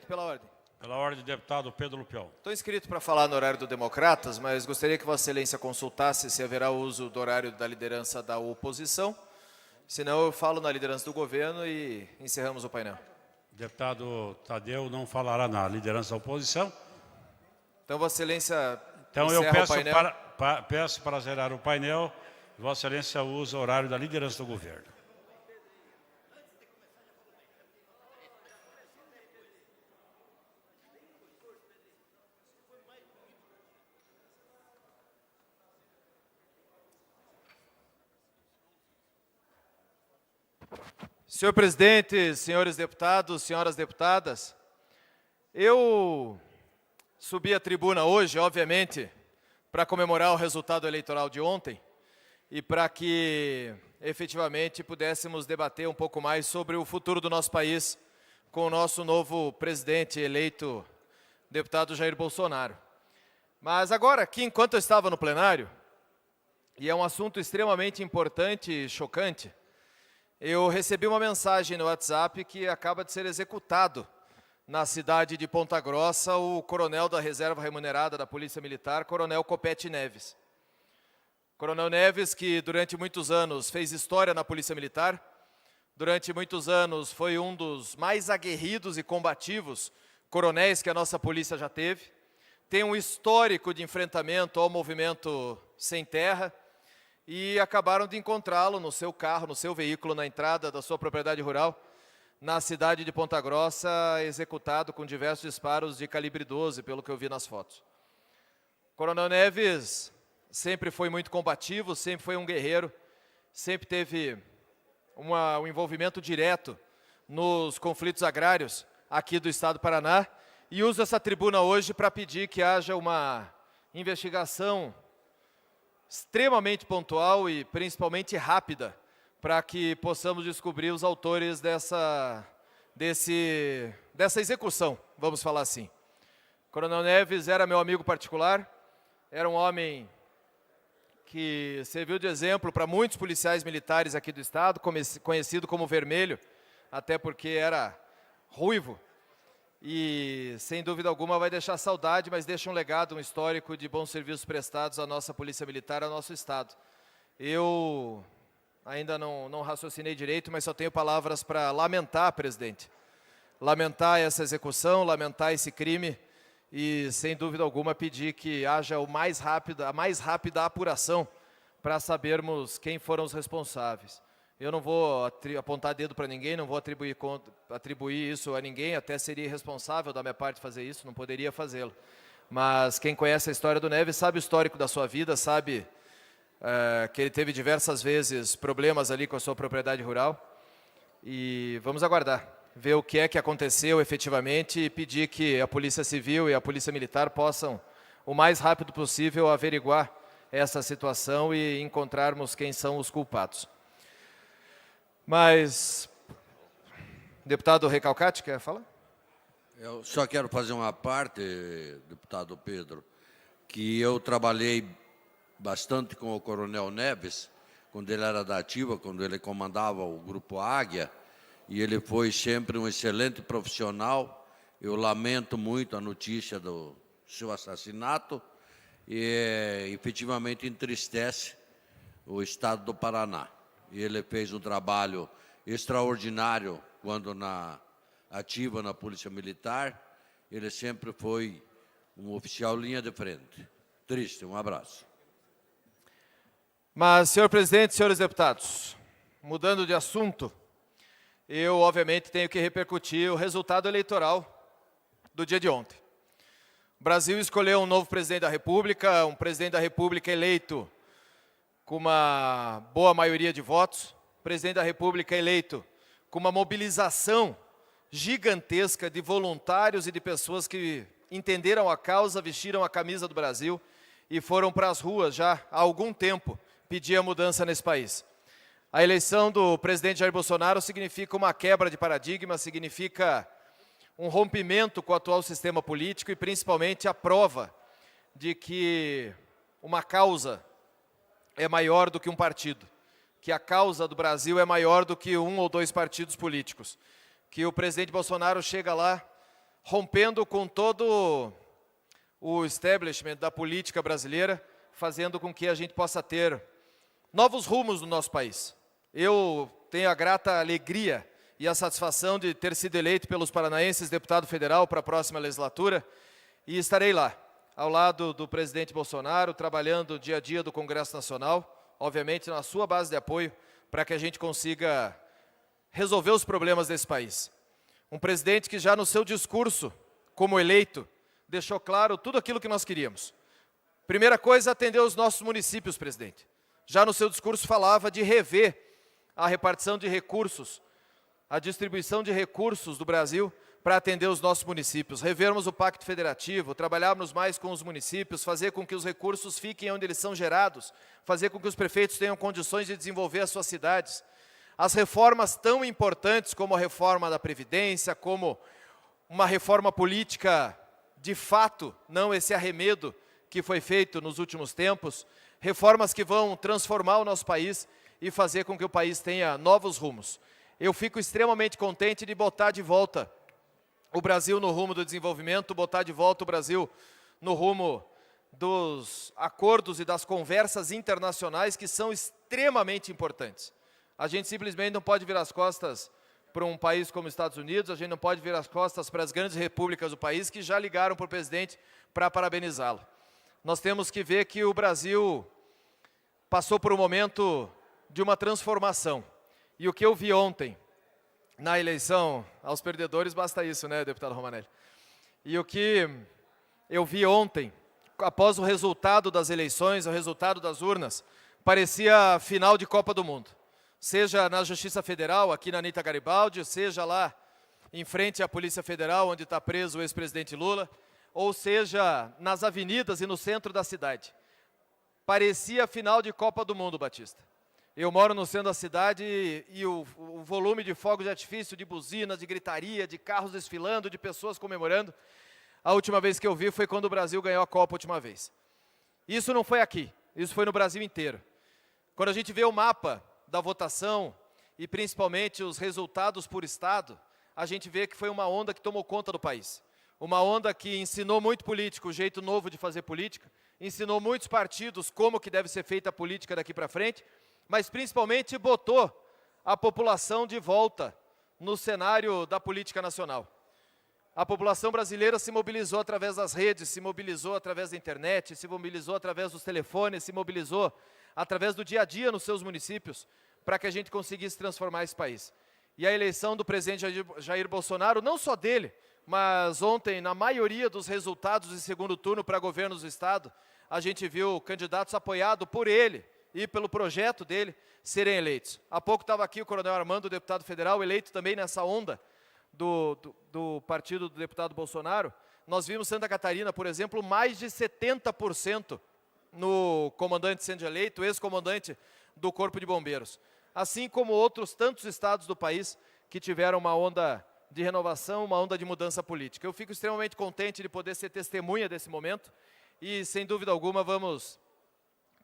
Pela ordem. Pela ordem, deputado Pedro Lupião. Estou inscrito para falar no horário do Democratas, mas gostaria que Vossa Excelência consultasse se haverá uso do horário da liderança da oposição. Senão eu falo na liderança do governo e encerramos o painel. Deputado Tadeu não falará na liderança da oposição. Então, Vossa Excelência, Então eu encerra o painel. peço para zerar o painel, Vossa Excelência usa o horário da liderança do governo. Senhor presidente, senhores deputados, senhoras deputadas, eu subi à tribuna hoje, obviamente, para comemorar o resultado eleitoral de ontem e para que, efetivamente, pudéssemos debater um pouco mais sobre o futuro do nosso país com o nosso novo presidente eleito, deputado Jair Bolsonaro. Mas agora, aqui, enquanto eu estava no plenário, e é um assunto extremamente importante e chocante, eu recebi uma mensagem no WhatsApp que acaba de ser executado na cidade de Ponta Grossa o coronel da Reserva Remunerada da Polícia Militar, Coronel Copete Neves. Coronel Neves, que durante muitos anos fez história na Polícia Militar, durante muitos anos foi um dos mais aguerridos e combativos coronéis que a nossa polícia já teve, tem um histórico de enfrentamento ao movimento sem terra, e acabaram de encontrá-lo no seu carro, no seu veículo, na entrada da sua propriedade rural, na cidade de Ponta Grossa, executado com diversos disparos de calibre 12, pelo que eu vi nas fotos. Coronel Neves sempre foi muito combativo, sempre foi um guerreiro, sempre teve um envolvimento direto nos conflitos agrários aqui do estado do Paraná, e uso essa tribuna hoje para pedir que haja uma investigação extremamente pontual e principalmente rápida, para que possamos descobrir os autores dessa execução, vamos falar assim. Coronel Neves era meu amigo particular, era um homem que serviu de exemplo para muitos policiais militares aqui do estado, conhecido como Vermelho, até porque era ruivo, e, sem dúvida alguma, vai deixar saudade, mas deixa um legado, um histórico de bons serviços prestados à nossa Polícia Militar, ao nosso Estado. Eu ainda não raciocinei direito, mas só tenho palavras para lamentar, presidente. Lamentar essa execução, lamentar esse crime e, sem dúvida alguma, pedir que haja a mais rápida apuração para sabermos quem foram os responsáveis. Eu não vou apontar dedo para ninguém, não vou atribuir isso a ninguém, até seria irresponsável da minha parte fazer isso, não poderia fazê-lo. Mas quem conhece a história do Neves sabe o histórico da sua vida, sabe que ele teve diversas vezes problemas ali com a sua propriedade rural. E vamos aguardar, ver o que é que aconteceu efetivamente e pedir que a Polícia Civil e a Polícia Militar possam, o mais rápido possível, averiguar essa situação e encontrarmos quem são os culpados. Mas, deputado Recalcati, quer falar? Eu só quero fazer uma parte, deputado Pedro, que eu trabalhei bastante com o Coronel Neves, quando ele era da ativa, quando ele comandava o Grupo Águia, e ele foi sempre um excelente profissional. Eu lamento muito a notícia do seu assassinato e efetivamente entristece o estado do Paraná. Ele fez um trabalho extraordinário quando ativa na Polícia Militar. Ele sempre foi um oficial linha de frente. Triste, um abraço. Mas, senhor presidente, senhores deputados, mudando de assunto, eu, obviamente, tenho que repercutir o resultado eleitoral do dia de ontem. O Brasil escolheu um novo presidente da República, um presidente da República eleito com uma boa maioria de votos, presidente da República eleito com uma mobilização gigantesca de voluntários e de pessoas que entenderam a causa, vestiram a camisa do Brasil e foram para as ruas já há algum tempo pedir a mudança nesse país. A eleição do presidente Jair Bolsonaro significa uma quebra de paradigma, significa um rompimento com o atual sistema político e principalmente a prova de que uma causa é maior do que um partido, que a causa do Brasil é maior do que um ou dois partidos políticos, que o presidente Bolsonaro chega lá rompendo com todo o establishment da política brasileira, fazendo com que a gente possa ter novos rumos no nosso país. Eu tenho a grata alegria e a satisfação de ter sido eleito pelos paranaenses deputado federal para a próxima legislatura e estarei lá, ao lado do presidente Bolsonaro, trabalhando dia a dia do Congresso Nacional, obviamente na sua base de apoio, para que a gente consiga resolver os problemas desse país. Um presidente que já no seu discurso, como eleito, deixou claro tudo aquilo que nós queríamos. Primeira coisa, atender os nossos municípios, presidente. Já no seu discurso falava de rever a repartição de recursos, a distribuição de recursos do Brasil para atender os nossos municípios, revermos o Pacto Federativo, trabalharmos mais com os municípios, fazer com que os recursos fiquem onde eles são gerados, fazer com que os prefeitos tenham condições de desenvolver as suas cidades. As reformas tão importantes como a reforma da Previdência, como uma reforma política de fato, não esse arremedo que foi feito nos últimos tempos, reformas que vão transformar o nosso país e fazer com que o país tenha novos rumos. Eu fico extremamente contente de botar de volta o Brasil no rumo do desenvolvimento, botar de volta o Brasil no rumo dos acordos e das conversas internacionais que são extremamente importantes. A gente simplesmente não pode virar as costas para um país como os Estados Unidos, a gente não pode virar as costas para as grandes repúblicas do país que já ligaram para o presidente para parabenizá-lo. Nós temos que ver que o Brasil passou por um momento de uma transformação. E o que eu vi ontem na eleição, aos perdedores basta isso, né, deputado Romanelli? E o que eu vi ontem, após o resultado das eleições, o resultado das urnas, parecia final de Copa do Mundo. Seja na Justiça Federal, aqui na Anita Garibaldi, seja lá em frente à Polícia Federal, onde está preso o ex-presidente Lula, ou seja nas avenidas e no centro da cidade. Parecia final de Copa do Mundo, Batista. Eu moro no centro da cidade e o volume de fogos de artifício, de buzinas, de gritaria, de carros desfilando, de pessoas comemorando. A última vez que eu vi foi quando o Brasil ganhou a Copa a última vez. Isso não foi aqui, isso foi no Brasil inteiro. Quando a gente vê o mapa da votação e principalmente os resultados por estado, a gente vê que foi uma onda que tomou conta do país. Uma onda que ensinou muito político o jeito novo de fazer política, ensinou muitos partidos como que deve ser feita a política daqui para frente, mas principalmente botou a população de volta no cenário da política nacional. A população brasileira se mobilizou através das redes, se mobilizou através da internet, se mobilizou através dos telefones, se mobilizou através do dia a dia nos seus municípios, para que a gente conseguisse transformar esse país. E a eleição do presidente Jair Bolsonaro, não só dele, mas ontem, na maioria dos resultados de segundo turno para governos do Estado, a gente viu candidatos apoiados por ele e pelo projeto dele serem eleitos. Há pouco estava aqui o coronel Armando, deputado federal, eleito também nessa onda do partido do deputado Bolsonaro. Nós vimos Santa Catarina, por exemplo, mais de 70% no comandante sendo eleito, ex-comandante do Corpo de Bombeiros. Assim como outros tantos estados do país que tiveram uma onda de renovação, uma onda de mudança política. Eu fico extremamente contente de poder ser testemunha desse momento e, sem dúvida alguma, vamos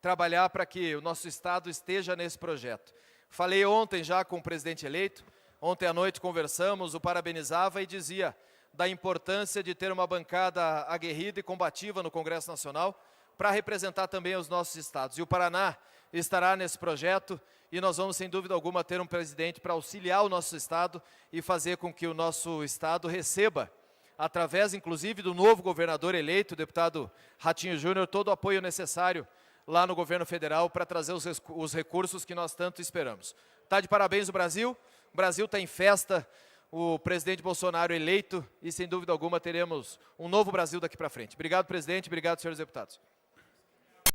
trabalhar para que o nosso Estado esteja nesse projeto. Falei ontem já com o presidente eleito, ontem à noite conversamos, o parabenizava e dizia da importância de ter uma bancada aguerrida e combativa no Congresso Nacional para representar também os nossos estados. E o Paraná estará nesse projeto e nós vamos, sem dúvida alguma, ter um presidente para auxiliar o nosso Estado e fazer com que o nosso Estado receba, através, inclusive, do novo governador eleito, o deputado Ratinho Júnior, todo o apoio necessário lá no governo federal para trazer os recursos que nós tanto esperamos. Está de parabéns o Brasil está em festa, o presidente Bolsonaro eleito e, sem dúvida alguma, teremos um novo Brasil daqui para frente. Obrigado, presidente, obrigado, senhores deputados.